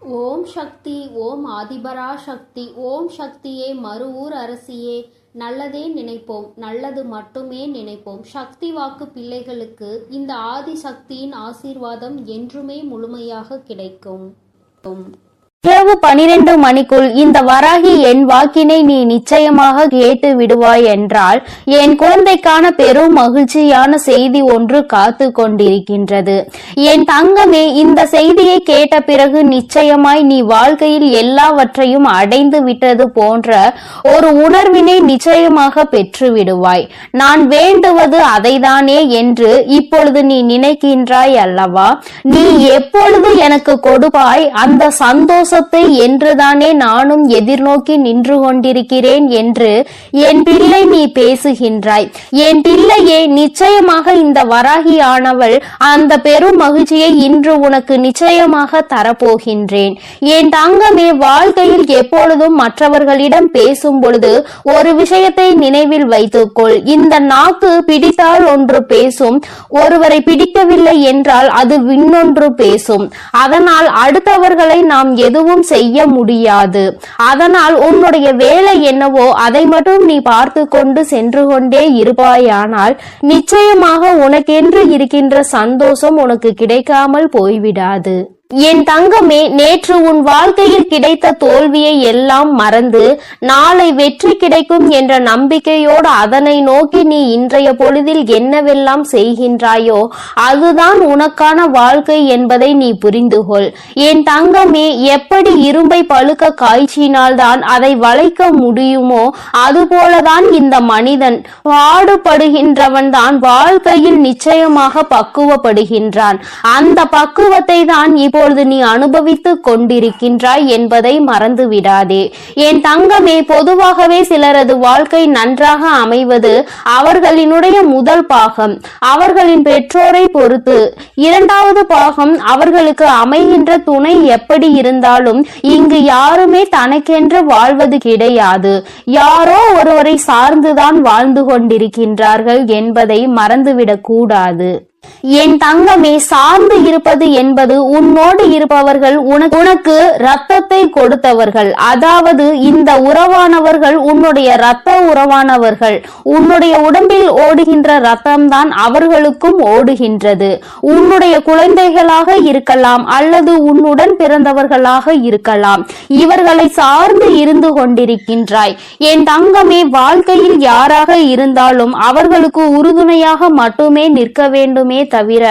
ஓம் சக்தி, ஓம் ஆதிபரா சக்தி, ஓம் சக்தியே, மறுவூர் அரசியே, நல்லதே நினைப்போம், நல்லது மட்டுமே நினைப்போம். சக்தி வாக்கு பிள்ளைகளுக்கு இந்த ஆதி சக்தியின் ஆசீர்வாதம் என்றுமே முழுமையாக கிடைக்கும். இரவு 12 மணிக்குள் இந்த வராகி என் வாக்கினை நீ நிச்சயமாக கேட்டு விடுவாய் என்றால் என் குழந்தைக்கான பெரும் மகிழ்ச்சியான செய்தி ஒன்று காத்து கொண்டிருக்கின்றது. என் தங்கமே, இந்த செய்தியை கேட்ட பிறகு நிச்சயமாய் நீ வாழ்க்கையில் எல்லாவற்றையும் அடைந்து விட்டது போன்ற ஒரு உணர்வினை நிச்சயமாக பெற்று விடுவாய். நான் வேண்டுவது அதைதானே என்று இப்பொழுது நீ நினைக்கின்றாய் அல்லவா? நீ எப்பொழுது எனக்கு கொடுப்பாய் அந்த சந்தோஷ என்றுதானே நானும் எதிர்நோக்கி நின்று கொண்டிருக்கிறேன் என்று என் பிள்ளை நீ பேசுகின்றாய். என் பிள்ளையே, நிச்சயமாக இந்த வராகி ஆனவள் அந்த பெரும் மகிழ்ச்சியை இன்று உனக்கு நிச்சயமாக தரப்போகின்றேன். என் தங்கமே, வாழ்க்கையில் எப்பொழுதும் மற்றவர்களிடம் பேசும் பொழுது ஒரு விஷயத்தை நினைவில் வைத்துக்கொள். இந்த நாக்கு பிடித்தால் ஒன்று பேசும், ஒருவரை பிடிக்கவில்லை என்றால் அது இன்னொன்று பேசும். அதனால் அடுத்தவர்களை நாம் எதுவும் செய்ய முடியாது. அதனால் உன்னுடைய வேலை என்னவோ அதை மட்டும் நீ பார்த்து கொண்டு சென்று கொண்டே இருப்பாயானால் நிச்சயமாக உனக்கென்று இருக்கின்ற சந்தோஷம் உனக்கு கிடைக்காமல் போய்விடாது. என் தங்கமே, நேற்று உன் வாழ்க்கையில் கிடைத்த தோல்வியை எல்லாம் மறந்து நாளை வெற்றி கிடைக்கும் என்ற நம்பிக்கையோடு அதனை நோக்கி நீ இன்றைய பொழுதில் என்னவெல்லாம் செய்கின்றாயோ அதுதான் உனக்கான வாழ்க்கை என்பதை நீ புரிந்து கொள். என் தங்கமே, எப்படி இரும்பை பழுக்க காய்ச்சினால்தான் அதை வளைக்க முடியுமோ அதுபோலதான் இந்த மனிதன் பாடுபடுகின்றவன் தான் வாழ்க்கையில் நிச்சயமாக பக்குவப்படுகின்றான். அந்த பக்குவத்தை தான் இப்பொழுது நீ அனுபவித்துக் கொண்டிருக்கின்றாய் என்பதை மறந்து விடாதே. என் தங்கமே, பொதுவாகவே சிலரது வாழ்க்கை நன்றாக அமைவது அவர்களினுடைய முதல் பாகம் அவர்களின் பெற்றோரை பொறுத்து, இரண்டாவது பாகம் அவர்களுக்கு அமைகின்ற துணை எப்படி இருந்தாலும் இங்கு யாருமே தனக்கென்று வாழ்வது கிடையாது. யாரோ ஒருவரை சார்ந்துதான் வாழ்ந்து கொண்டிருக்கின்றார்கள் என்பதை மறந்துவிடக் கூடாது. என் தங்கமே, சார்ந்து இருப்பது என்பது உன்னோடு இருப்பவர்கள் உனக்கு ரத்தத்தை கொடுத்தவர்கள். அதாவது இந்த உறவானவர்கள் உன்னுடைய ரத்த உறவானவர்கள். உன்னுடைய உடம்பில் ஓடுகின்ற ரத்தம்தான் அவர்களுக்கும் ஓடுகின்றது. உன்னுடைய குழந்தைகளாக இருக்கலாம் அல்லது உன்னுடன் பிறந்தவர்களாக இருக்கலாம். இவர்களை சார்ந்து இருந்து கொண்டிருக்கின்றாய். என் தங்கமே, வாழ்க்கையில் யாராக இருந்தாலும் அவர்களுக்கு உறுதுணையாக மட்டுமே நிற்க வேண்டுமே தவிர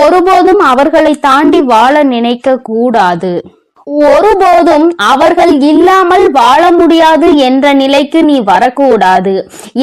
ஒருபோதும் அவர்களை தாண்டி வாழ நினைக்க கூடாது. ஒருபோதும் அவர்கள் இல்லாமல் வாழ முடியாது என்ற நிலைக்கு நீ வரக்கூடாது.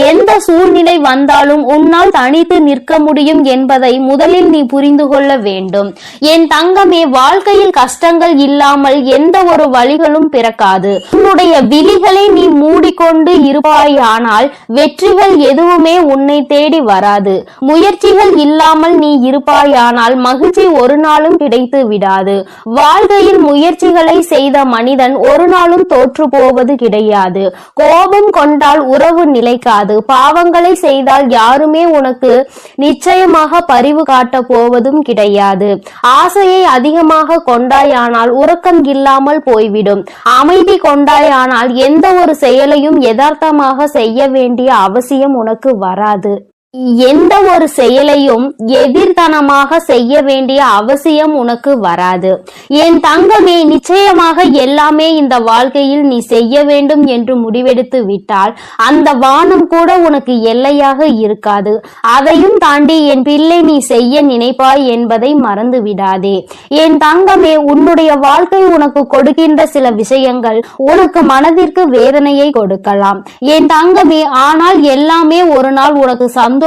எந்த சூழ்நிலை வந்தாலும் உன்னால் தனித்து நிற்க முடியும் என்பதை முதலில் நீ புரிந்து கொள்ள வேண்டும். என் தங்கமே, வாழ்க்கையில் கஷ்டங்கள் இல்லாமல் எந்த ஒரு வழிகளும் பிறக்காது. உன்னுடைய விழிகளை நீ மூடிக்கொண்டு இருப்பாயானால் வெற்றிகள் எதுவுமே உன்னை தேடி வராது. முயற்சிகள் இல்லாமல் நீ இருப்பாயானால் மகிழ்ச்சி ஒரு நாளும் கிடைத்து விடாது. வாழ்க்கையில் முயற்சி செய்த மனிதன் ஒரு நாளும் தோற்று போவது கிடையாது. கோபம் கொண்டால் உறவு நிலைக்காது. பாவங்களை செய்தால் யாருமே உனக்கு நிச்சயமாக பரிவு காட்ட போவதும் கிடையாது. ஆசையை அதிகமாக கொண்டாயானால் உறக்கம் இல்லாமல் போய்விடும். அமைதி கொண்டாயானால் எந்த ஒரு செயலையும் யதார்த்தமாக செய்ய வேண்டிய அவசியம் உனக்கு வராது. எந்த ஒரு செயலையும் எதிர்த்தனமாக செய்ய வேண்டிய அவசியம் உனக்கு வராது. என் தங்கமே, நிச்சயமாக எல்லாமே இந்த வாழ்க்கையில் நீ செய்ய வேண்டும் என்று முடிவெடுத்து விட்டால் அந்த வானம் கூட உனக்கு எல்லையாக இருக்காது. அதையும் தாண்டி என் பிள்ளை நீ செய்ய நினைப்பாய் என்பதை மறந்து விடாதே. என் தங்கமே, உன்னுடைய வாழ்க்கை உனக்கு கொடுக்கின்ற சில விஷயங்கள் உனக்கு மனதிற்கு வேதனையை கொடுக்கலாம். என் தங்கமே, ஆனால் எல்லாமே ஒரு நாள் உனக்கு சந்தோஷத்தை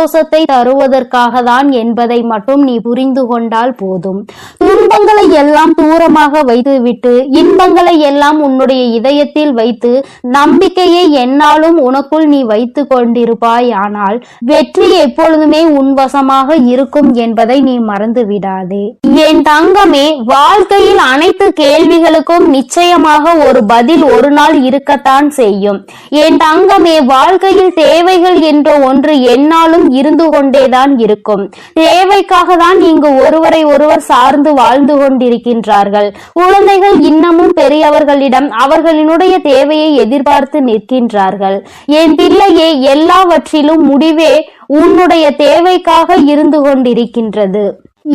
தருவதற்காக தான் என்பதை மட்டும் நீ புரிந்து கொண்டால் போதும். துன்பங்களை எல்லாம் தூரமாக வைத்துவிட்டு இன்பங்களை எல்லாம் உன்னுடைய இதயத்தில் வைத்து நம்பிக்கையை எந்நாளும் உனக்குள் நீ வைத்து கொண்டிருப்பாய். ஆனால் வெற்றி எப்பொழுதுமே உன் வசமாக இருக்கும் என்பதை நீ மறந்து விடாதே. என் தங்கமே, வாழ்க்கையில் அனைத்து கேள்விகளுக்கும் நிச்சயமாக ஒரு பதில் ஒரு நாள் இருக்கத்தான் செய்யும். என் தங்கமே, வாழ்க்கையில் தேவைகள் என்ற ஒன்று எந்நாளும் எப்பொழுதும் இருந்து கொண்டேதான் இருக்கும். தேவைக்காக தான் இங்கு ஒருவரை ஒருவர் சார்ந்து வாழ்ந்து கொண்டிருக்கின்றார்கள். குழந்தைகள் இன்னமும் பெரியவர்களிடம் அவர்களினுடைய தேவையை எதிர்பார்த்து நிற்கின்றார்கள். என் பிள்ளையே, எல்லாவற்றிலும் முடிவே உன்னுடைய தேவைக்காக இருந்து கொண்டிருக்கின்றது.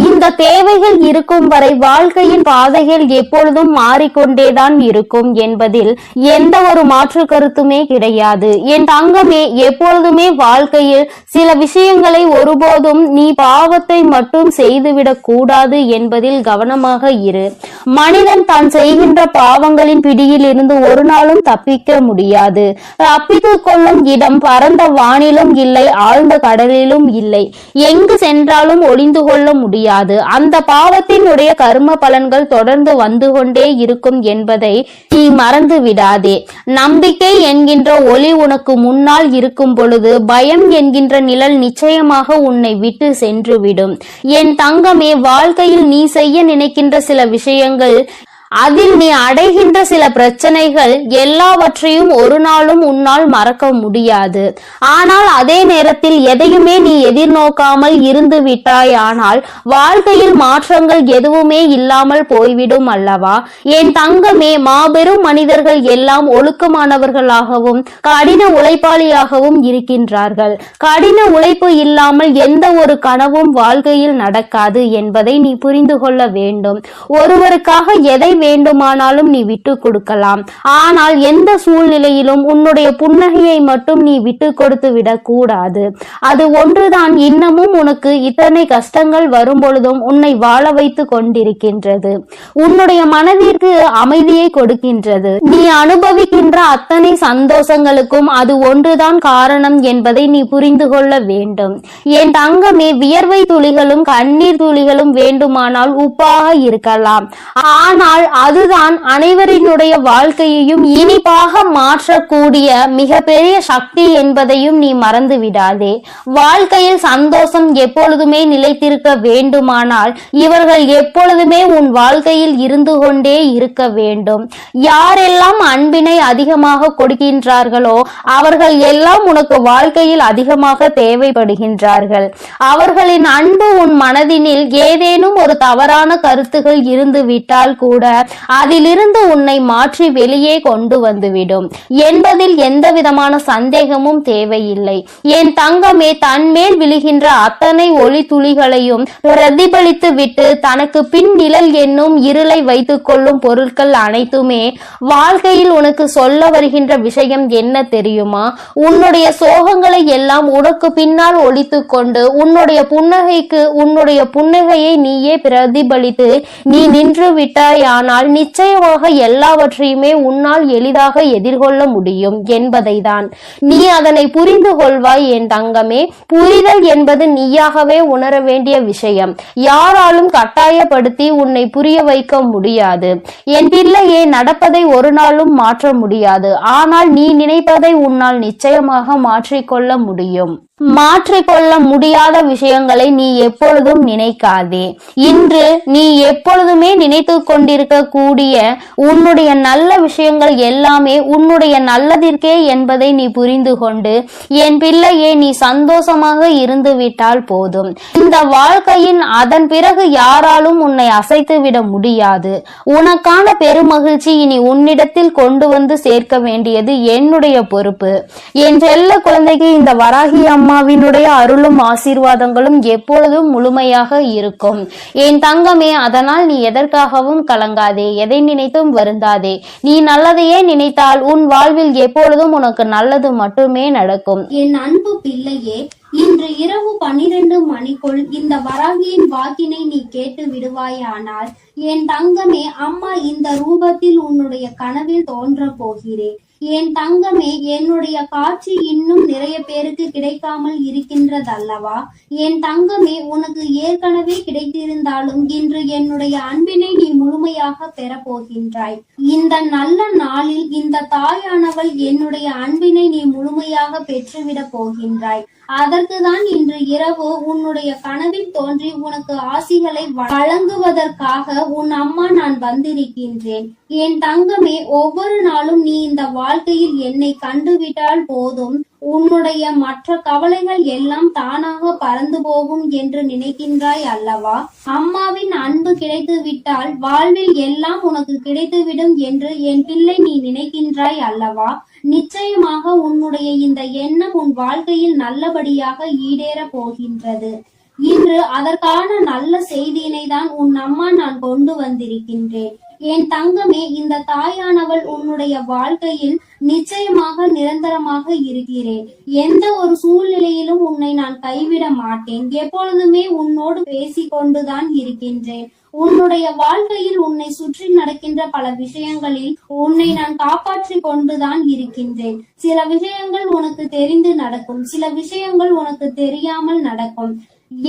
இந்த தேவைகள் இருக்கும் வரை வாழ்க்கையின் பாதைகள் எப்பொழுதும் மாறிக்கொண்டேதான் இருக்கும் என்பதில் எந்த ஒரு மாற்று கருத்துமே கிடையாது. என் தங்கமே, எப்பொழுதுமே வாழ்க்கையில் சில விஷயங்களை ஒருபோதும் நீ பாவத்தை மட்டும் செய்துவிடக் கூடாது என்பதில் கவனமாக இரு. மனிதன் தான் செய்கின்ற பாவங்களின் பிடியில் இருந்து ஒரு நாளும் தப்பிக்க முடியாது. தப்பித்துக் கொள்ளும் இடம் பரந்த வானிலும் இல்லை, ஆழ்ந்த கடலிலும் இல்லை. எங்கு சென்றாலும் ஒளிந்து கொள்ள முடியாது. அந்த பாவத்தினுடைய கர்ம பலன்கள் தொடர்ந்து வந்து கொண்டே இருக்கும் என்பதை நீ மறந்து விடாதே. நம்பிக்கை என்கின்ற ஒளி உனக்கு முன்னால் இருக்கும் பொழுது பயம் என்கின்ற நிழல் நிச்சயமாக உன்னை விட்டு சென்றுவிடும். என் தங்கமே, வாழ்க்கையில் நீ செய்ய நினைக்கின்ற சில விஷயங்கள், அதில் நீ அடைகின்ற சில பிரச்சனைகள் எல்லாவற்றையும் ஒரு நாளும் உன்னால் மறக்க முடியாது. ஆனால் அதே நேரத்தில் எதையுமே நீ எதிர்நோக்காமல் இருந்து விட்டாய், ஆனால் வாழ்க்கையில் மாற்றங்கள் எதுவுமே இல்லாமல் போய்விடும் அல்லவா? என் தங்கமே, மாபெரும் மனிதர்கள் எல்லாம் ஒழுக்கமானவர்களாகவும் கடின உழைப்பாளியாகவும் இருக்கின்றார்கள். கடின உழைப்பு இல்லாமல் எந்த ஒரு கனவும் வாழ்க்கையில் நடக்காது என்பதை நீ புரிந்து கொள்ள வேண்டும். ஒருவருக்காக எதை வேண்டுமானாலும் நீ விட்டு கொடுக்கலாம், ஆனால் எந்த சூழ்நிலையிலும் உன்னுடைய புன்னகையை மட்டும் நீ விட்டு கொடுத்து விடக் கூடாது. அது ஒன்றுதான் இன்னமும் உனக்கு இத்தனை கஷ்டங்கள் வரும் பொழுதும் உன்னை வாழ வைத்து கொண்டிருக்கின்றது. உன்னுடைய மனதிற்கு அமைதியை கொடுக்கின்றது. நீ அனுபவிக்கின்ற அத்தனை சந்தோஷங்களுக்கும் அது ஒன்றுதான் காரணம் என்பதை நீ புரிந்து கொள்ள வேண்டும். என் தங்கமே, வியர்வை துளிகளும் கண்ணீர் துளிகளும் வேண்டுமானால் உப்பாக இருக்கலாம், ஆனால் அதுதான் அனைவரினுடைய வாழ்க்கையையும் இனிப்பாக மாற்றக்கூடிய மிகப்பெரிய சக்தி என்பதையும் நீ மறந்து விடாதே. வாழ்க்கையில் சந்தோஷம் எப்பொழுதுமே நிலைத்திருக்க வேண்டுமானால் இவர்கள் எப்பொழுதுமே உன் வாழ்க்கையில் இருந்து கொண்டே இருக்க வேண்டும். யாரெல்லாம் அன்பினை அதிகமாக கொடுக்கின்றார்களோ அவர்கள் எல்லாம் உனக்கு வாழ்க்கையில் அதிகமாக தேவைப்படுகின்றார்கள். அவர்களின் அன்பு உன் மனதினில் ஏதேனும் ஒரு தவறான கருத்துகள் இருந்து விட்டால் கூட அதிலிருந்து உன்னை மாற்றி வெளியே கொண்டு வந்துவிடும் என்பதில் எந்த விதமான சந்தேகமும் தேவையில்லை. என் தங்கமே, தன்மேல் விழுகின்ற அத்தனை ஒளி துளிகளையும் பிரதிபலித்து விட்டு தனக்கு பின் நிழல் என்னும் இருளை வைத்துக் கொள்ளும் பொருட்கள் அனைத்துமே வாழ்க்கையில் உனக்கு சொல்ல வருகின்ற விஷயம் என்ன தெரியுமா? உன்னுடைய சோகங்களை எல்லாம் உனக்கு பின்னால் ஒழித்து கொண்டு உன்னுடைய புன்னகையை நீயே பிரதிபலித்து நீ நின்று விட்டாய், ஆனால் நிச்சயமாக எல்லாவற்றையுமே உன்னால் எளிதாக எதிர்கொள்ள முடியும் என்பதை தான். நீ அதனை புரிந்து கொள்வாய் என் தங்கமே. புரிதல் என்பது நீயாகவே உணர வேண்டிய விஷயம். யாராலும் கட்டாயப்படுத்தி உன்னை புரிய வைக்க முடியாது. என் பிள்ளையே, நடப்பதை ஒரு நாளும் மாற்ற முடியாது, ஆனால் நீ நினைப்பதை உன்னால் நிச்சயமாக மாற்றிக்கொள்ள முடியும். மாற்றிக்கொள்ள முடியாத விஷயங்களை நீ எப்பொழுதும் நினைக்காதே. இன்று நீ எப்பொழுதுமே நினைத்து கொண்டிருக்க கூடிய உன்னுடைய நல்ல விஷயங்கள் எல்லாமே உன்னுடைய நல்லதிற்கே என்பதை நீ புரிந்து கொண்டு என் பிள்ளையே, நீ சந்தோஷமாக இருந்து விட்டால் போதும். இந்த வாழ்க்கையின் அதன் பிறகு யாராலும் உன்னை அசைத்து விட முடியாது. உனக்கான பெருமகிழ்ச்சி இனி உன்னிடத்தில் கொண்டு வந்து சேர்க்க வேண்டியது என்னுடைய பொறுப்பு. என் செல்ல குழந்தைக்கு இந்த வராகி அம்மாவினுடைய அருளும் ஆசீர்வாதங்களும் எப்பொழுதும் முழுமையாக இருக்கும். என் தங்கமே, அதனால் நீ எதற்காகவும் கலங்காதே, எதை நினைத்தும் வருந்தாதே. நீ நல்லதையே நினைத்தால் உன் வாழ்வில் எப்பொழுதும் உனக்கு நல்லது மட்டுமே நடக்கும். என் அன்பு பிள்ளையே, இன்று இரவு 12 மணிக்குள் இந்த வராகியின் வாக்கினை நீ கேட்டு விடுவாயானால் என் தங்கமே, அம்மா இந்த ரூபத்தில் உன்னுடைய கனவில் தோன்ற போகிறேன். என் தங்கமே, என்னுடைய காட்சி இன்னும் நிறைய பேருக்கு கிடைக்காமல் இருக்கின்றதல்லவா? என் தங்கமே, உனக்கு ஏற்கனவே கிடைத்திருந்தாலும் இன்று என்னுடைய அன்பினை நீ முழுமையாக பெற போகின்றாய். இந்த நல்ல நாளில் இந்த தாயானவள் என்னுடைய அன்பினை நீ முழுமையாக பெற்றுவிட போகின்றாய். அதற்குதான் இன்று இரவு உன்னுடைய கனவில் தோன்றி உனக்கு ஆசிகளை வழங்குவதற்காக உன் அம்மா நான் வந்திருக்கின்றேன். என் தங்கமே, ஒவ்வொரு நாளும் நீ இந்த வாழ்க்கையில் என்னை கண்டுவிட்டால் போதும், உன்னுடைய மற்ற கவலைகள் எல்லாம் தானாக பறந்து போகும் என்று நினைக்கின்றாய் அல்லவா? அம்மாவின் அன்பு கிடைத்து விட்டால் வாழ்வில் எல்லாம் உனக்கு கிடைத்துவிடும் என்று என் பிள்ளை நீ நினைக்கின்றாய் அல்லவா? நிச்சயமாக உன்னுடைய இந்த எண்ணம் உன் வாழ்க்கையில் நல்லபடியாக ஈடேற போகின்றது. இன்று அதற்கான நல்ல செய்தியினை தான் உன் அம்மா நான் கொண்டு வந்திருக்கின்றேன். என் தங்கமே, இந்த தாயானவள் உன்னுடைய வாழ்க்கையில் நிச்சயமாக நிரந்தரமாக இருக்கிறேன். எந்த ஒரு சூழ்நிலையிலும் உன்னை நான் கைவிட மாட்டேன். எப்பொழுதுமே உன்னோடு பேசிக்கொண்டுதான் இருக்கின்றேன். உன்னுடைய வாழ்க்கையில் உன்னை சுற்றி நடக்கின்ற பல விஷயங்களில் உன்னை நான் காப்பாற்றி கொண்டுதான் இருக்கின்றேன். சில விஷயங்கள் உனக்கு தெரிந்து நடக்கும், சில விஷயங்கள் உனக்கு தெரியாமல் நடக்கும்.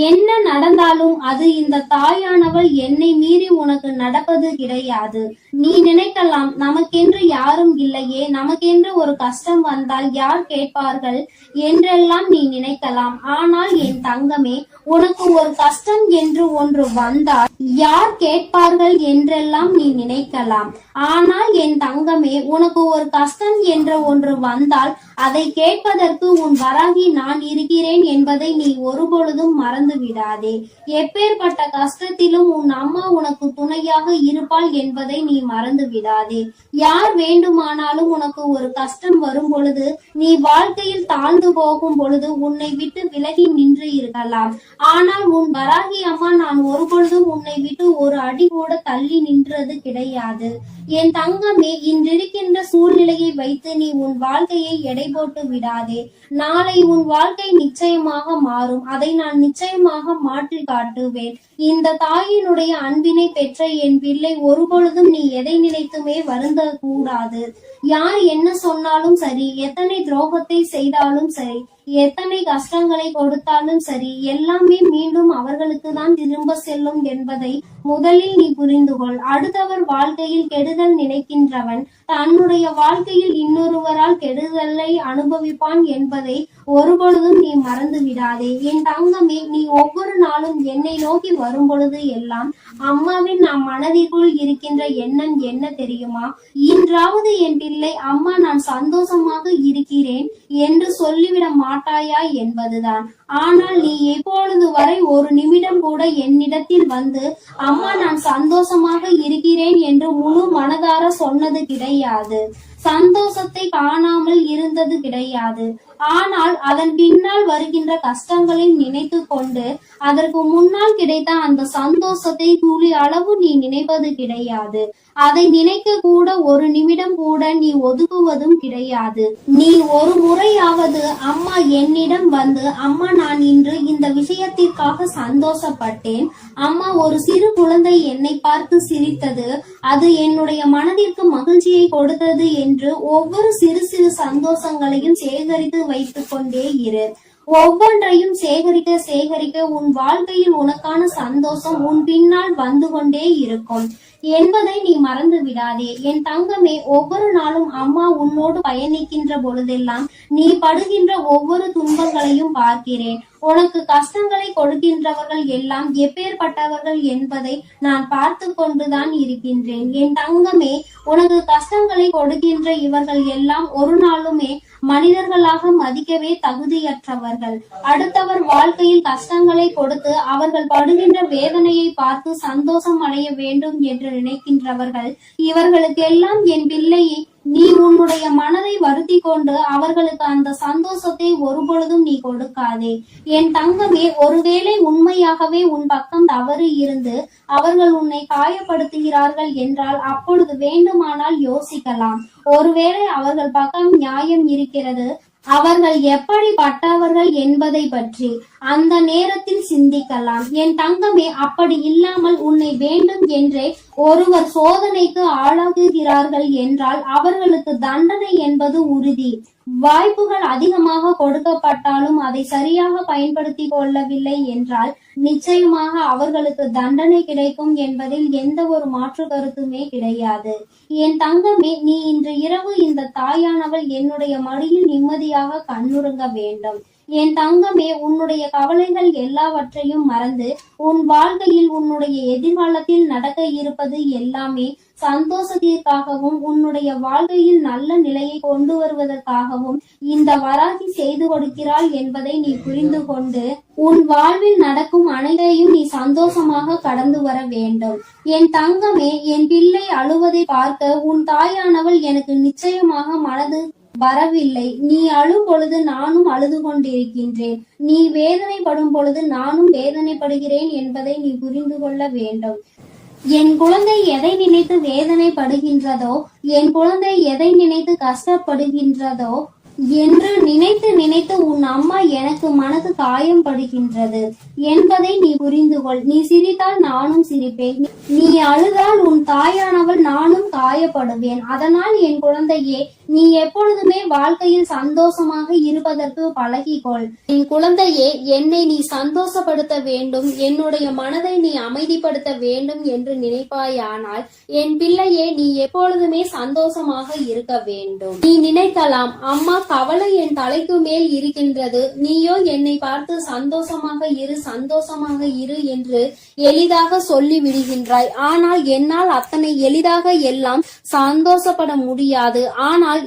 என்ன நடந்தாலும் அது இந்த தாயானவள் என்னை மீறி உனக்கு நடப்பது கிடையாது. நீ நினைக்கலாம், நமக்கென்று யாரும் இல்லையே, நமக்கென்று ஒரு கஷ்டம் வந்தால் யார் கேட்பார்கள் என்றெல்லாம் நீ நினைக்கலாம். ஆனால் என் தங்கமே, உனக்கு ஒரு கஷ்டம் என்று ஒன்று வந்தால் யார் கேட்பார்கள் என்றெல்லாம் நீ நினைக்கலாம். ஆனால் என் தங்கமே, உனக்கு ஒரு கஷ்டம் என்ற ஒன்று வந்தால் அதை கேட்பதற்கு உன் வராகி நான் இருக்கிறேன் என்பதை நீ ஒருபொழுதும் மறந்து விடாதே. எப்பேற்பட்ட கஷ்டத்திலும் உன் அம்மா உனக்கு துணையாக இருப்பாள் என்பதை நீ மறந்து விடாதே. யார் வேண்டுமானாலும் உனக்கு ஒரு கஷ்டம் வரும் பொழுது, நீ வாழ்க்கையில் தாழ்ந்து போகும் பொழுது உன்னை விட்டு விலகி நின்று இருக்கலாம். ஆனால் உன் வராகி அம்மா நான் ஒருபொழுதும் உன்னை விட்டு ஒரு அடி கூட தள்ளி நின்றது கிடையாது. என் தங்கமே, இன்றிருக்கின்ற சூழ்நிலையை வைத்து நீ உன் வாழ்க்கையை எடை போட்டு விடாதே. நாளை உன் வாழ்க்கை நிச்சயமாக மாறும். அதை நான் நிச்சயமாக மாற்றி காட்டுவேன். இந்த தாயினுடைய அன்பினை பெற்ற என் பிள்ளை, ஒருபொழுதும் நீ எதை நினைத்துமே வருந்த கூடாது. யார் என்ன சொன்னாலும் சரி, எத்தனை துரோகத்தை செய்தாலும் சரி, எத்தனை கஷ்டங்களை கொடுத்தாலும் சரி, எல்லாமே மீண்டும் அவர்களுக்கு தான் திரும்ப செல்லும் என்பதை முதலில் நீ புரிந்து கொள். அடுத்தவர் வாழ்க்கையில் கெடுதல் நினைக்கின்றவன் தன்னுடைய வாழ்க்கையில் இன்னொருவரால் கெடுதலை அனுபவிப்பான் என்பதை ஒருபொழுதும் நீ மறந்து விடாதே. என் தங்கமே, நீ ஒவ்வொரு நாளும் என்னை நோக்கி வரும் பொழுது எல்லாம் அம்மாவின் நம் மனதிற்குள் இருக்கின்ற எண்ணம் என்ன தெரியுமா? இன்றாவது என் பிள்ளை, அம்மா நான் சந்தோஷமாக இருக்கிறேன் என்று சொல்லிவிட மாட்டாயா என்பதுதான். ஆனால் நீ எப்பொழுது வரை ஒரு நிமிடம் கூட என்னிடத்தில் வந்து அம்மா நான் சந்தோஷமாக இருக்கிறேன் என்று முழு மனதார சொன்னது கிடையாது. சந்தோஷத்தை காணாமல் இருந்தது கிடையாது. ஆனால் அதன் பின்னால் வருகின்ற கஷ்டங்களை நினைத்து கொண்டு அதற்கு முன்னால் கிடைத்த அந்த சந்தோஷத்தை துளி அளவு நீ நினைப்பது கிடையாது. அதை நினைக்க கூட ஒரு நிமிடம் கூட நீ ஒதுக்குவதும் கிடையாது. நீ ஒரு முறையாவது அம்மா என்னிடம் வந்து, அம்மா நான் இன்று இந்த விஷயத்திற்காக சந்தோஷப்பட்டேன், அம்மா ஒரு சிறு குழந்தை என்னை பார்த்து சிரித்தது, அது என்னுடைய மனதிற்கு மகிழ்ச்சியை கொடுத்தது என்று ஒவ்வொரு சிறு சிறு சந்தோஷங்களையும் சேகரித்து வைத்துக் கொண்டே இரு. ஒவ்வொன்றையும் சேகரிக்க சேகரிக்க உன் வாழ்க்கையில் உனக்கான சந்தோஷம் உன் பின்னால் வந்து கொண்டே இருக்கும் என்பதை நீ மறந்து விடாதே. என் தங்கமே, ஒவ்வொரு நாளும் அம்மா உன்னோடு பயணிக்கின்ற பொழுதெல்லாம் நீ படுகின்ற ஒவ்வொரு துன்பங்களையும் பார்க்கிறேன். உனக்கு கஷ்டங்களை கொடுக்கின்றவர்கள் எல்லாம் எப்பேற்பட்டவர்கள் என்பதை நான் பார்த்து கொண்டுதான் இருக்கின்றேன். என் தங்கமே, உனக்கு கஷ்டங்களை கொடுக்கின்ற இவர்கள் எல்லாம் ஒரு நாளுமே மனிதர்களாக மதிக்கவே தகுதியற்றவர்கள். அடுத்தவர் வாழ்க்கையில் கஷ்டங்களை கொடுத்து அவர்கள் படுகின்ற வேதனையை பார்த்து சந்தோஷம் அடைய வேண்டும் என்று நினைக்கின்றவர்கள் இவர்களுக்கெல்லாம் என் பிள்ளையை நீ உன்னுடைய மனதை வருத்தி கொண்டு அவர்களுக்கு அந்த சந்தோஷத்தை ஒருபொழுதும் நீ கொடுக்காதே. என் தங்கமே, ஒருவேளை உண்மையாகவே உன் பக்கம் தவறு இருந்து அவர்கள் உன்னை காயப்படுத்துகிறார்கள் என்றால் அப்பொழுது வேண்டுமானால் யோசிக்கலாம். ஒருவேளை அவர்கள் பக்கம் நியாயம் இருக்கிறது, அவர்கள் எப்படிப்பட்டவர்கள் என்பதை பற்றி அந்த நேரத்தில் சிந்திக்கலாம். என் தங்கமே, அப்படி இல்லாமல் உன்னை வேண்டும் என்றே ஒருவர் சோதனைக்கு ஆளாகுகிறார்கள் என்றால் அவர்களுக்கு தண்டனை என்பது உறுதி. வாய்ப்புகள் அதிகமாக கொடுக்கப்பட்டாலும் அதை சரியாக பயன்படுத்தி கொள்ளவில்லை என்றால் நிச்சயமாக அவர்களுக்கு தண்டனை கிடைக்கும் என்பதில் எந்த ஒரு மாற்று கருத்துமே கிடையாது. என் தங்கமே, நீ இன்று இரவு இந்த தாயானவள் என்னுடைய மடியில் நிம்மதியாக கண்ணுறங்க வேண்டும். என் தங்கமே, உன்னுடைய கவலைகள் எல்லாவற்றையும் மறந்து உன் வாழ்க்கையில் உன்னுடைய எதிர்காலத்தில் நடக்க இருப்பது எல்லாமே சந்தோஷத்திற்காகவும் உன்னுடைய வாழ்க்கையில் நல்ல நிலையை கொண்டு வருவதற்காகவும் இந்த வராகி செய்து கொடுக்கிறாள் என்பதை நீ புரிந்து கொண்டு உன் வாழ்வில் நடக்கும் அனைத்தையும் நீ சந்தோஷமாக கடந்து வர வேண்டும். என் தங்கமே, என் பிள்ளை அழுவதை பார்க்க உன் தாயானவள் எனக்கு நிச்சயமாக மனது வரவில்லை. நீ அழும் பொழுது நானும் அழுது கொண்டிருக்கின்றேன். நீ வேதனைப்படும் பொழுது நானும் வேதனைப்படுகிறேன் என்பதை நீ புரிந்து கொள்ள வேண்டும். என் குழந்தை எதை நினைத்து வேதனைப்படுகின்றதோ, என் குழந்தை எதை நினைத்து கஷ்டப்படுகின்றதோ என்று நினைத்து நினைத்து உன் அம்மா எனக்கு மனது காயம் படுகின்றது என்பதை நீ புரிந்து கொள். நீ சிரித்தால் நானும் சிரிப்பேன், நீ அழுதால் உன் தாயானவள் நானும் காயப்படுவேன். அதனால் என் குழந்தையே, நீ எப்பொழுதுமே வாழ்க்கையில் சந்தோஷமாக இருப்பதற்கு பழகிக்கொள். என் குழந்தையே, என்னை நீ சந்தோஷப்படுத்த வேண்டும், என்னுடைய மனதை நீ அமைதிப்படுத்த வேண்டும் என்று நினைப்பாயானால் என் பிள்ளையே, நீ எப்பொழுதுமே சந்தோஷமாக இருக்க வேண்டும். நீ நினைக்கலாம், அம்மா கவலை என் தலைக்கு மேல் இருக்கின்றது, நீயோ என்னை பார்த்து சந்தோஷமாக இரு என்று எளிதாக சொல்லி விடுகின்றாய். ஆனால் என்னால் அத்தனை எளிதாக எல்லாம் சந்தோஷப்பட முடியாது. ஆனால்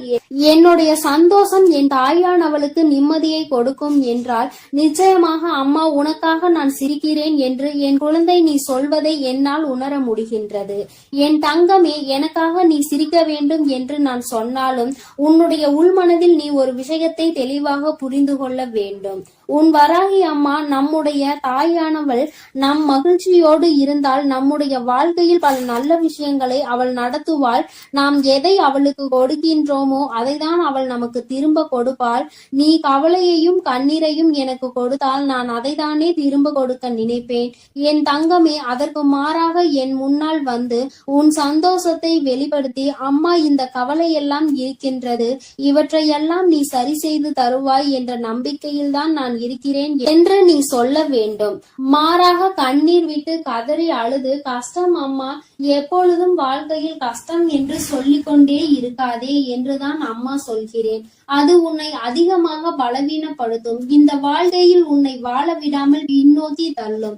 என்னுடைய சந்தோஷம் என் தாயானவளுக்கு நிம்மதியை கொடுக்கும் என்றால் நிச்சயமாக அம்மா உனக்காக நான் சிரிக்கிறேன் என்று என் குழந்தை நீ சொல்வதை என்னால் உணர முடிகின்றது. என் தங்கமே, எனக்காக நீ சிரிக்க வேண்டும் என்று நான் சொன்னாலும் உன்னுடைய உள்மனதில் நீ ஒரு விஷயத்தை தெளிவாக புரிந்து கொள்ள வேண்டும். உன் வராகி அம்மா நம்முடைய தாயானவள் நம் மகிழ்ச்சியோடு இருந்தால் நம்முடைய வாழ்க்கையில் பல நல்ல விஷயங்களை அவள் நடத்துவாள். நாம் எதை அவளுக்கு கொடுக்கின்றோமோ அதைதான் அவள் நமக்கு திரும்ப கொடுப்பாள். நீ கவலையையும் கண்ணீரையும் எனக்கு கொடுத்தால் நான் அதைதானே திரும்ப கொடுக்க நினைப்பேன். என் தங்கமே, அதற்கு மாறாக என் முன்னால் வந்து உன் சந்தோஷத்தை வெளிப்படுத்தி, அம்மா இந்த கவலையெல்லாம் இருக்கின்றது, இவற்றையெல்லாம் நீ சரி செய்து தருவாய் என்ற நம்பிக்கையில் தான் நான் இருக்கிறேன் என்று நீ சொல்ல வேண்டும். மாறாக கண்ணீர் விட்டு கதறி அழுது, கஷ்டம் அம்மா, எப்பொழுதும் வாழ்க்கையில் கஷ்டம் என்று சொல்லிக்கொண்டே இருக்காதே என்றுதான் அம்மா சொல்கிறேன். அது உன்னை அதிகமாக பலவீனப்படுத்தும். இந்த வாழ்க்கையில் உன்னை வாழ விடாமல் பின்னோக்கி தள்ளும்.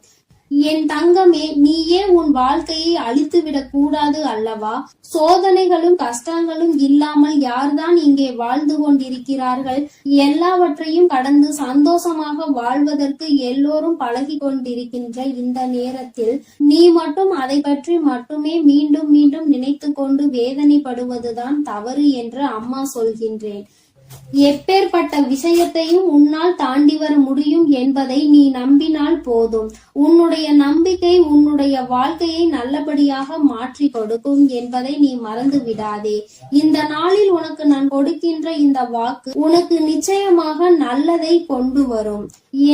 என் தங்கமே, நீயே உன் வாழ்க்கையை அழித்துவிடக் கூடாது அல்லவா? சோதனைகளும் கஷ்டங்களும் இல்லாமல் யார்தான் இங்கே வாழ்ந்து கொண்டிருக்கிறார்கள்? எல்லாவற்றையும் கடந்து சந்தோஷமாக வாழ்வதற்கு எல்லோரும் பழகி கொண்டிருக்கின்ற இந்த நேரத்தில் நீ மட்டும் அதை பற்றி மட்டுமே மீண்டும் மீண்டும் நினைத்து கொண்டு வேதனைப்படுவதுதான் தவறு என்று அம்மா சொல்கின்றேன். எப்பேற்பட்ட விஷயத்தையும் உன்னால் தாண்டி வர முடியும் என்பதை நீ நம்பினால் போதும். உன்னுடைய நம்பிக்கை உன்னுடைய வாழ்க்கையை நல்லபடியாக மாற்றி கொடுக்கும் என்பதை நீ மறந்து விடாதே. இந்த நாளில் உனக்கு நான் கொடுக்கின்ற இந்த வாக்கு உனக்கு நிச்சயமாக நல்லதை கொண்டு வரும்.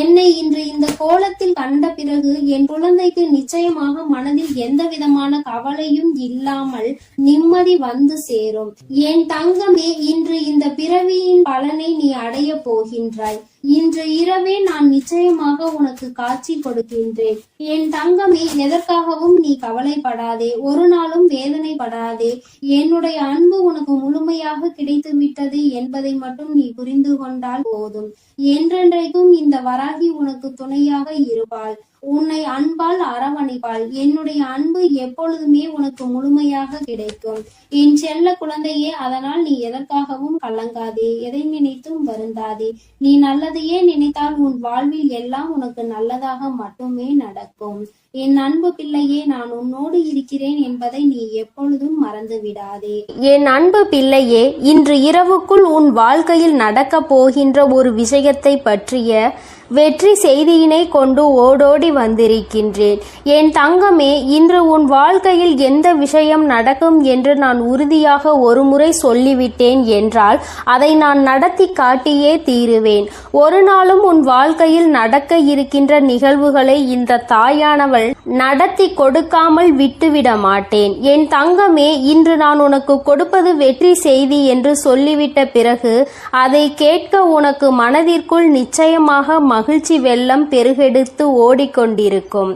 என்னை இன்று இந்த கோலத்தில் கண்ட பிறகு என் குழந்தைக்கு நிச்சயமாக மனதில் எந்த விதமான கவலையும் இல்லாமல் நிம்மதி வந்து சேரும். என் தங்கமே, இன்று இந்த பிறவியின் பலனை நீ அடைய போகின்றாய். இன்று இரவே நான் நிச்சயமாக உனக்கு காட்சி கொடுக்கின்றேன். என் தங்கமே, எதற்காகவும் நீ கவலைப்படாதே, ஒரு நாளும் வேதனைப்படாதே. என்னுடைய அன்பு உனக்கு முழுமையாக கிடைத்து விட்டது என்பதை மட்டும் நீ புரிந்து கொண்டால் போதும். என்றென்றைக்கும் இந்த வராகி உனக்கு துணையாக இருப்பாள், உன்னை அன்பால் அரவணைப்பாள். என்னுடைய அன்பு எப்பொழுதுமே உனக்கு முழுமையாக கிடைக்கும் என் செல்ல குழந்தையே. அதனால் நீ எதற்காகவும் கலங்காதே, எதை நினைத்தும் வருந்தாதே. நீ நல்லதையே நினைத்தால் உன் வாழ்வில் எல்லாம் உனக்கு நல்லதாக மட்டுமே நடக்கும். என் அன்பு பிள்ளையே, நான் உன்னோடு இருக்கிறேன் என்பதை நீ எப்பொழுதும் மறந்து விடாதே. என் அன்பு பிள்ளையே, இன்று இரவுக்குள் உன் வாழ்க்கையில் நடக்க போகின்ற ஒரு விஷயத்தை பற்றிய வெற்றி செய்தியினை கொண்டு ஓடோடி வந்திருக்கின்றேன். என் தங்கமே, இன்று உன் வாழ்க்கையில் எந்த விஷயம் நடக்கும் என்று நான் உறுதியாக ஒருமுறை சொல்லிவிட்டேன் என்றால் அதை நான் நடத்தி காட்டியே தீருவேன். ஒரு நாளும் உன் வாழ்க்கையில் நடக்க இருக்கின்ற நிகழ்வுகளை இந்த தாயானவள் நடத்தி கொடுக்காமல் விட்டுவிட மாட்டேன். என் தங்கமே, இன்று நான் உனக்கு கொடுப்பது வெற்றி செய்தி என்று சொல்லிவிட்ட பிறகு அதை கேட்க உனக்கு மனதிற்குள் நிச்சயமாக மகிழ்ச்சி வெள்ளம் பெருகெடுத்து ஓடிக்கொண்டிருக்கும்.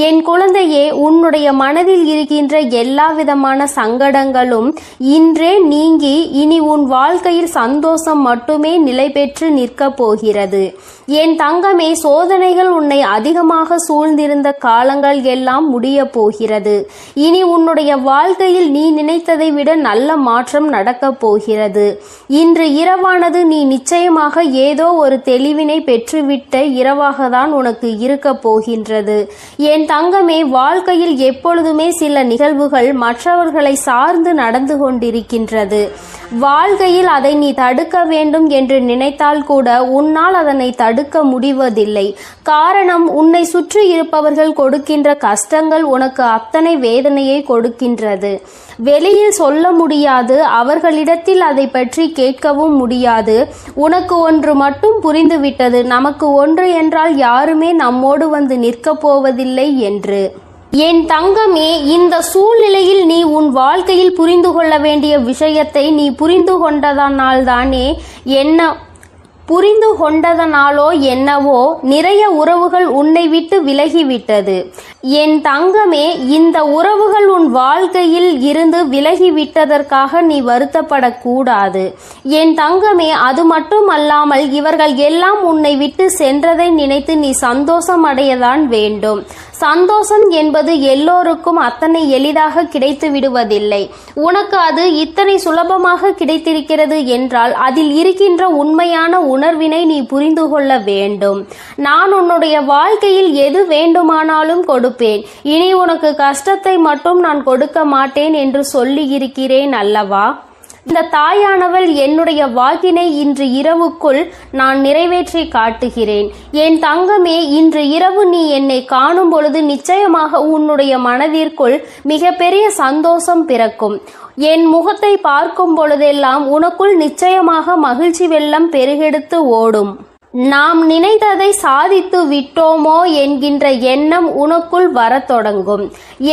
என் குழந்தையே, உன்னுடைய மனதில் இருக்கின்ற எல்லா விதமான சங்கடங்களும் இன்றே நீங்கி இனி உன் வாழ்க்கையில் சந்தோஷம் மட்டுமே நிலை பெற்று நிற்கப் போகிறது. என் தங்கமே, சோதனைகள் உன்னை அதிகமாக சூழ்ந்திருந்த காலங்கள் எல்லாம் முடிய போகிறது. இனி உன்னுடைய வாழ்க்கையில் நீ நினைத்ததை விட நல்ல மாற்றம் நடக்கப் போகிறது. இன்று இரவானது நீ நிச்சயமாக ஏதோ ஒரு தெளிவினை பெற்றுவிட்ட இரவாக தான் உனக்கு இருக்க போகின்றது. என் தங்கமே, வாழ்க்கையில் எப்பொழுதுமே சில நிகழ்வுகள் மற்றவர்களை சார்ந்து நடந்து கொண்டிருக்கின்றது. வாழ்க்கையில் அதை நீ தடுக்க வேண்டும் என்று நினைத்தால் கூட உன்னால் அதனை தடுக்க முடிவதில்லை. காரணம், உன்னை சுற்றி இருப்பவர்கள் கொடுக்கின்ற கஷ்டங்கள் உனக்கு அத்தனை வேதனையை கொடுக்கின்றது. வெளியில் சொல்ல முடியாது, அவர்களிடத்தில் அதை பற்றி கேட்கவும் முடியாது. உனக்கு ஒன்று மட்டும் புரிந்துவிட்டது, நமக்கு ஒன்று என்றால் யாருமே நம்மோடு வந்து நிற்கப் போவதில்லை என்று. என் தங்கமே, இந்த சூழ்நிலையில் நீ உன் வாழ்க்கையில் புரிந்து கொள்ள வேண்டிய விஷயத்தை நீ புரிந்து கொண்டதனாலோ என்னவோ நிறைய உறவுகள் உன்னை விட்டு விலகிவிட்டது. என் தங்கமே, இந்த உறவுகள் உன் வாழ்க்கையில் இருந்து விலகிவிட்டதற்காக நீ வருத்தப்படக்கூடாது. என் தங்கமே, அது மட்டும் அல்லாமல் இவர்கள் எல்லாம் உன்னை விட்டு சென்றதை நினைத்து நீ சந்தோஷம் அடையதான் வேண்டும். சந்தோஷம் என்பது எல்லோருக்கும் அத்தனை எளிதாக கிடைத்து விடுவதில்லை. உனக்கு அது இத்தனை சுலபமாக கிடைத்திருக்கிறது என்றால் அதில் இருக்கின்ற உண்மையான உணர்வினை நீ புரிந்து கொள்ள வேண்டும். நான் உன்னுடைய வாழ்க்கையில் எது வேண்டுமானாலும் கொடுப்பேன், இனி உனக்கு கஷ்டத்தை மட்டும் நான் கொடுக்க மாட்டேன் என்று சொல்லி இருக்கிறேன் அல்லவா? இந்த தாயானவள் என்னுடைய வாக்கினை இன்று இரவுக்குள் நான் நிறைவேற்றி காட்டுகிறேன். என் தங்கமே, இன்று இரவு நீ என்னை காணும் பொழுது நிச்சயமாக உன்னுடைய மனதிற்குள் மிகப்பெரிய சந்தோஷம் பிறக்கும். என் முகத்தை பார்க்கும் பொழுதெல்லாம் உனக்குள் நிச்சயமாக மகிழ்ச்சி வெள்ளம் பெருகெடுத்து ஓடும். நாம் நினைத்ததை சாதித்து விட்டோமோ என்கின்ற எண்ணம் உனக்குள் வரத் தொடங்கும்.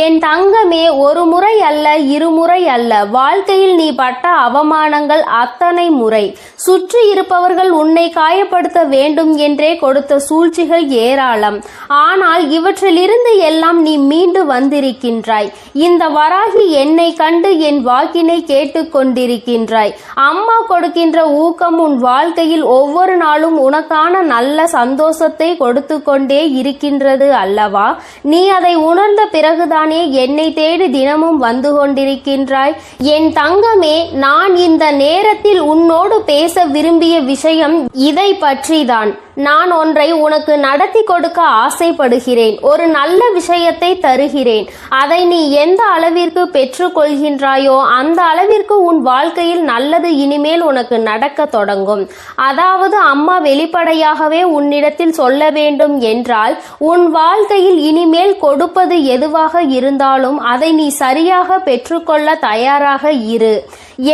என் தங்கமே, ஒரு முறை அல்ல, இருமுறை அல்ல, வாழ்க்கையில் நீ பட்ட அவமானங்கள் அத்தனை முறை. சுற்றி இருப்பவர்கள் உன்னை காயப்படுத்த வேண்டும் என்றே கொடுத்த சூழ்ச்சிகள் ஏராளம். ஆனால் இவற்றிலிருந்து எல்லாம் நீ மீண்டு வந்திருக்கின்றாய். இந்த வராகி என்னை கண்டு என் வாக்கினை கேட்டு கொண்டிருக்கின்றாய். அம்மா கொடுக்கின்ற ஊக்கம் உன் வாழ்க்கையில் ஒவ்வொரு நாளும் உனக்கான நல்ல சந்தோஷத்தை கொடுத்து கொண்டே இருக்கின்றது அல்லவா? நீ அதை உணர்ந்த பிறகுதானே என்னை தேடி தினமும் வந்து கொண்டிருக்கின்றாய். என் தங்கமே, நான் இந்த நேரத்தில் உன்னோடு பேச விரும்பிய விஷயம் இதை பற்றிதான். நான் ஒன்றை உனக்கு நடத்தி கொடுக்க ஆசைப்படுகிறேன். ஒரு நல்ல விஷயத்தை தருகிறேன். அதை நீ எந்த அளவிற்கு பெற்றுக்கொள்கின்றாயோ அந்த அளவிற்கு உன் வாழ்க்கையில் நல்லது இனிமேல் உனக்கு நடக்க தொடங்கும். அதாவது அம்மா வெளிப்படையாகவே உன்னிடத்தில் சொல்ல வேண்டும் என்றால், உன் வாழ்க்கையில் இனிமேல் கொடுப்பது எதுவாக இருந்தாலும் அதை நீ சரியாக பெற்றுக்கொள்ள தயாராக இரு.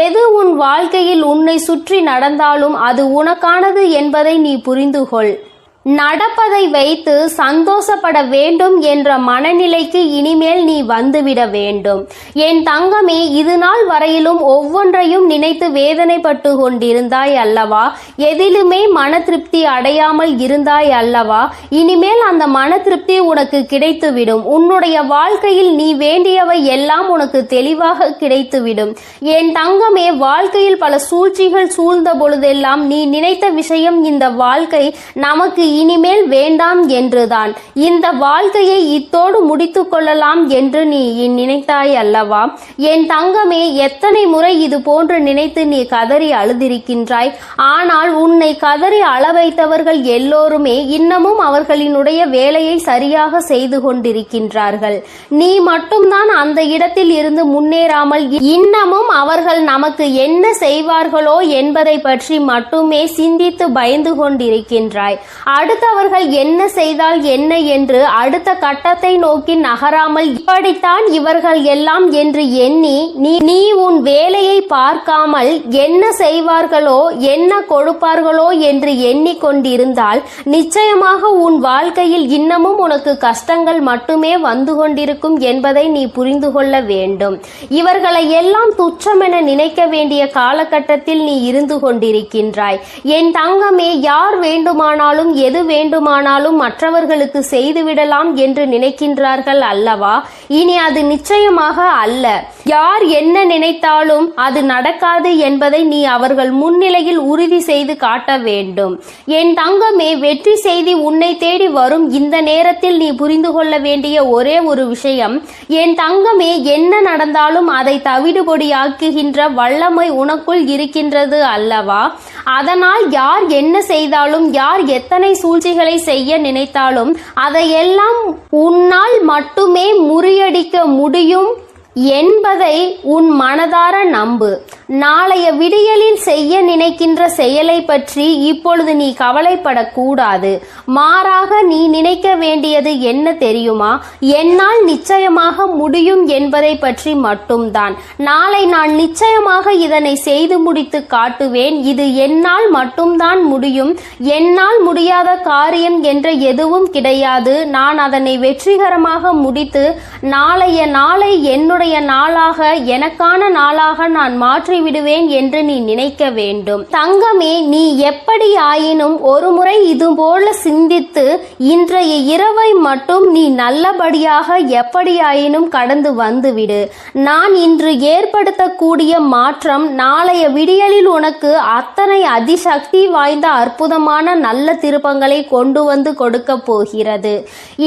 எது உன் வாழ்க்கையில் உன்னை சுற்றி நடந்தாலும் அது உனக்கானது என்பதை நீ புரிந்து கொள். நடப்பதை வைத்து சந்தோஷப்பட வேண்டும் என்ற மனநிலைக்கு இனிமேல் நீ வந்துவிட வேண்டும். என் தங்கமே, இது நாள் வரையிலும் ஒவ்வொன்றையும் நினைத்து வேதனைப்பட்டு கொண்டிருந்தாய் அல்லவா? எதிலுமே மன திருப்தி அடையாமல் இருந்தாய் அல்லவா? இனிமேல் அந்த மன திருப்தி உனக்கு கிடைத்துவிடும். உன்னுடைய வாழ்க்கையில் நீ வேண்டியவை எல்லாம் உனக்கு தெளிவாக கிடைத்துவிடும். என் தங்கமே, வாழ்க்கையில் பல சூழ்ச்சிகள் சூழ்ந்த பொழுதெல்லாம் நீ நினைத்த விஷயம், இந்த வாழ்க்கை நமக்கு இனிமேல் வேண்டாம் என்றுதான். இந்த வாழ்க்கையை இத்தோடு முடித்து கொள்ளலாம் என்று நீ நினைத்தாய் அல்லவா? என் தங்கமே, எத்தனை முறை இது போன்று நினைத்து நீ கதறி அழுதிருக்கின்றாய். ஆனால் உன்னை கதறி அழ வைத்தவர்கள் எல்லோருமே இன்னமும் அவர்களினுடைய வேலையை சரியாக செய்து கொண்டிருக்கின்றார்கள். நீ மட்டும்தான் அந்த இடத்தில் இருந்து முன்னேறாமல் இன்னமும் அவர்கள் நமக்கு என்ன செய்வார்களோ என்பதை பற்றி மட்டுமே சிந்தித்து பயந்து கொண்டிருக்கின்றாய். அடுத்தவர்கள் என்ன செய்தால் என்ன என்று அடுத்த கட்டத்தை நோக்கி நகராமல் இப்படித்தான் இவர்கள் எல்லாம் என்று எண்ணி நீ உன் வேலையை பார்க்காமல் என்ன செய்வார்களோ என்ன கொடுப்பார்களோ என்று எண்ணிக்கொண்டிருந்தால் நிச்சயமாக உன் வாழ்க்கையில் இன்னமும் உனக்கு கஷ்டங்கள் மட்டுமே வந்து கொண்டிருக்கும் என்பதை நீ புரிந்து கொள்ள வேண்டும். இவர்களை எல்லாம் துச்சமென நினைக்க வேண்டிய காலகட்டத்தில் நீ இருந்து கொண்டிருக்கின்றாய். என் தங்கமே, யார் வேண்டுமானாலும் எது வேண்டுமானாலும் மற்றவர்களுக்கு செய்துவிடலாம் என்று நினைக்கின்றார்கள் அல்லவா? இனி அது நிச்சயமாக அல்ல. யார் என்ன நினைத்தாலும் அது நடக்காது என்பதை நீ அவர்கள் முன்னிலையில் உறுதி செய்து காட்ட வேண்டும். என் தங்கமே, வெற்றி செய்தி உன்னை தேடி வரும் இந்த நேரத்தில் நீ புரிந்து கொள்ள வேண்டிய ஒரே ஒரு விஷயம், என் தங்கமே, என்ன நடந்தாலும் அதை தவிடுபொடியாக்குகின்ற வல்லமை உனக்குள் இருக்கின்றது அல்லவா? அதனால் யார் என்ன செய்தாலும் யார் எத்தனை சூழ்ச்சிகளை செய்ய நினைத்தாலும் அதையெல்லாம் உன்னால் மட்டுமே முறியடிக்க முடியும் என்பதை உன் மனதார நம்பு. நாளைய விடியலில் செய்ய நினைக்கின்ற செயலை பற்றி இப்பொழுது நீ கவலைப்படக்கூடாது. மாறாக நீ நினைக்க வேண்டியது என்ன தெரியுமா? என்னால் நிச்சயமாக முடியும் என்பதை பற்றி மட்டும்தான். நாளை நான் நிச்சயமாக இதனை செய்து முடித்து காட்டுவேன். இது என்னால் மட்டும்தான் முடியும். என்னால் முடியாத காரியம் என்ற எதுவும் கிடையாது. நான் அதனை வெற்றிகரமாக முடித்து நாளைய நாளை என்னுடைய நாளாக, எனக்கான நாளாக நான் மாற்றி விடுவேன் என்று நீ நினைக்க வேண்டும். தங்கமே, நீ எப்படி ஆயினும் ஒரு முறை இது போல சிந்தித்து இன்றைய இரவை மட்டும் நீ நல்லபடியாக எப்படி ஆயினும் கடந்து வந்துவிடு. நான் இன்று ஏற்படுத்தக்கூடிய மாற்றம் நாளைய விடியலில் உனக்கு அத்தனை அதிசக்தி வாய்ந்த அற்புதமான நல்ல திருப்பங்களை கொண்டு வந்து கொடுக்க போகிறது.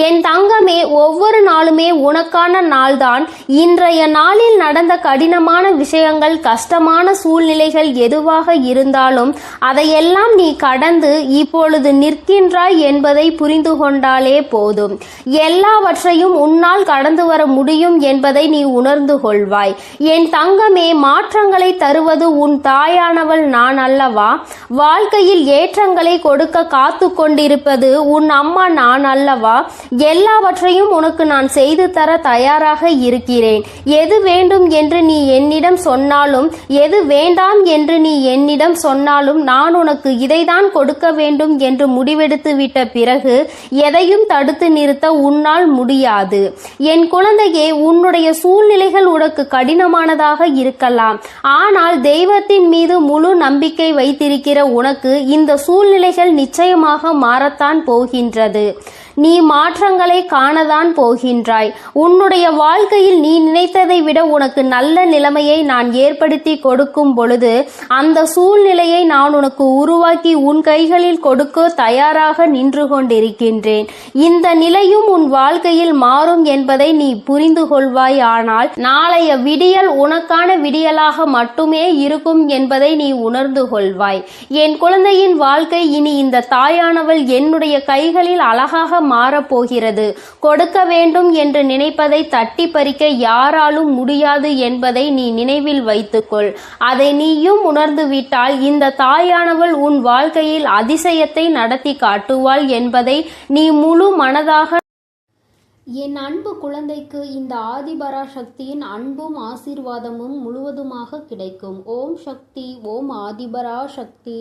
என் தங்கமே, ஒவ்வொரு நாளுமே உனக்கான நாள்தான். இன்றைய நாளில் நடந்த கடினமான விஷயங்கள், கஷ்டமான சூழ்நிலைகள் எதுவாக இருந்தாலும் அதையெல்லாம் நீ கடந்து இப்பொழுது நிற்கின்றாய் என்பதை புரிந்து கொண்டாலே போதும். எல்லாவற்றையும் உன்னால் கடந்து வர முடியும் என்பதை நீ உணர்ந்து கொள்வாய். என் தங்கமே, மாற்றங்களை தருவது உன் தாயானவள் நான் அல்லவா? வாழ்க்கையில் ஏற்றங்களை கொடுக்க காத்து கொண்டிருப்பது உன் அம்மா நான் அல்லவா? எல்லாவற்றையும் உனக்கு நான் செய்து தர தயாராக இருக்கிறேன். எது வேண்டும் என்று நீ என்னிடம் சொன்னாலும் எது வேண்டாம் என்று நீ என்னிடம் சொன்னாலும் நான் உனக்கு இதைதான் கொடுக்க வேண்டும் என்று முடிவெடுத்து விட்ட பிறகு எதையும் தடுத்து நிறுத்த உன்னால் முடியாது. என் குழந்தையே, உன்னுடைய சூழ்நிலைகள் உனக்கு கடினமானதாக இருக்கலாம். ஆனால் தெய்வத்தின் மீது முழு நம்பிக்கை வைத்திருக்கிற உனக்கு இந்த சூழ்நிலைகள் நிச்சயமாக மாறத்தான் போகின்றது. நீ மாற்றங்களை காணதான் போகின்றாய். உன்னுடைய வாழ்க்கையில் நீ நினைத்ததை விட உனக்கு நல்ல நிலைமையை நான் ஏற்படுத்தி கொடுக்கும் பொழுது அந்த சூழ்நிலையை நான் உனக்கு உருவாக்கி உன் கைகளில் கொடுக்க தயாராக நின்று கொண்டிருக்கின்றேன். இந்த நிலையும் உன் வாழ்க்கையில் மாறும் என்பதை நீ புரிந்து கொள்வாய். ஆனால் நாளைய விடியல் உனக்கான விடியலாக மட்டுமே இருக்கும் என்பதை நீ உணர்ந்து கொள்வாய். என் குழந்தையின் வாழ்க்கை இனி இந்த தாயானவள் என்னுடைய கைகளில் அழகாக மாறப்போகிறது. கொடுக்க வேண்டும் என்று நினைப்பதை தட்டி பறிக்க யாராலும் முடியாது என்பதை நீ நினைவில் வைத்துக்கொள். அதை நீயும் உணர்ந்து விட்டால் இந்த தாயானவள் உன் வாழ்க்கையில் அதிசயத்தை நடத்தி காட்டுவாள் என்பதை நீ முழு மனதாக. என் அன்பு குழந்தைக்கு இந்த ஆதிபராசக்தியின் அன்பும் ஆசீர்வாதமும் முழுவதுமாக கிடைக்கும். ஓம் சக்தி, ஓம் ஆதிபராசக்தி.